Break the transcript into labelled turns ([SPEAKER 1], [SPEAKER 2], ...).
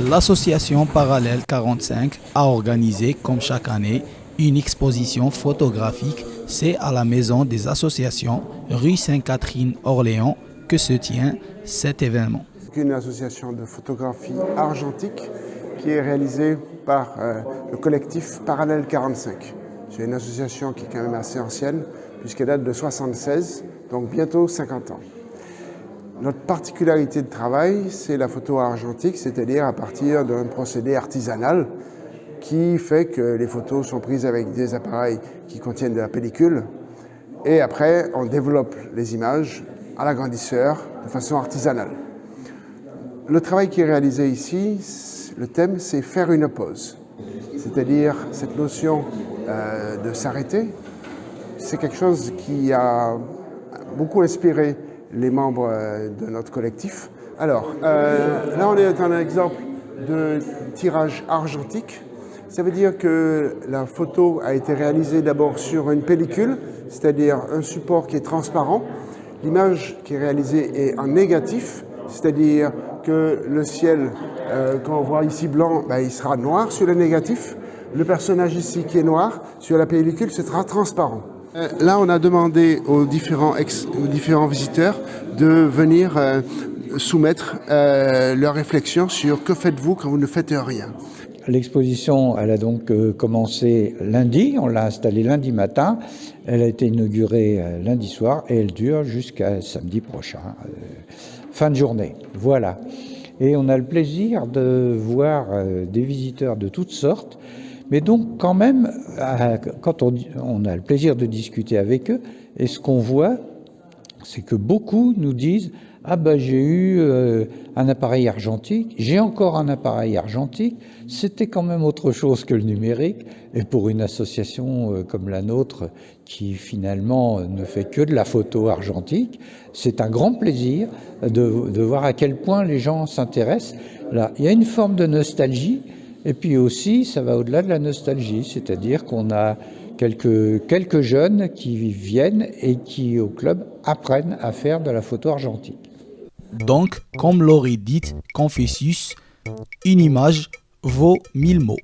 [SPEAKER 1] L'association Parallèle 45 a organisé, comme chaque année, une exposition photographique. C'est à la Maison des Associations, rue Sainte-Catherine-Orléans, que se tient cet événement.
[SPEAKER 2] C'est une association de photographie argentique qui est réalisée par le collectif Parallèle 45. C'est une association qui est quand même assez ancienne, puisqu'elle date de 1976, donc bientôt 50 ans. Notre particularité de travail, c'est la photo argentique, c'est-à-dire à partir d'un procédé artisanal qui fait que les photos sont prises avec des appareils qui contiennent de la pellicule et après on développe les images à l'agrandisseur de façon artisanale. Le travail qui est réalisé ici, le thème c'est faire une pause, c'est-à-dire cette notion de s'arrêter, c'est quelque chose qui a beaucoup inspiré les membres de notre collectif. Alors, là on est un exemple de tirage argentique. Ça veut dire que la photo a été réalisée d'abord sur une pellicule, c'est-à-dire un support qui est transparent. L'image qui est réalisée est en négatif, c'est-à-dire que le ciel qu'on voit ici blanc, il sera noir sur le négatif. Le personnage ici qui est noir, sur la pellicule, ce sera transparent. Là, on a demandé aux différents visiteurs de venir soumettre leurs réflexions sur que faites-vous quand vous ne faites rien.
[SPEAKER 3] L'exposition, elle a donc commencé lundi, on l'a installée lundi matin, elle a été inaugurée lundi soir et elle dure jusqu'à samedi prochain, fin de journée. Voilà. Et on a le plaisir de voir des visiteurs de toutes sortes. Mais donc quand même, quand on a le plaisir de discuter avec eux, et ce qu'on voit, c'est que beaucoup nous disent « Ah ben j'ai eu un appareil argentique, j'ai encore un appareil argentique, c'était quand même autre chose que le numérique. » Et pour une association comme la nôtre, qui finalement ne fait que de la photo argentique, c'est un grand plaisir de voir à quel point les gens s'intéressent. Là, il y a une forme de nostalgie. Et puis aussi, ça va au-delà de la nostalgie, c'est-à-dire qu'on a quelques jeunes qui viennent et qui, au club, apprennent à faire de la photo argentique.
[SPEAKER 1] Donc, comme l'aurait dit Confucius, une image vaut 1000 mots.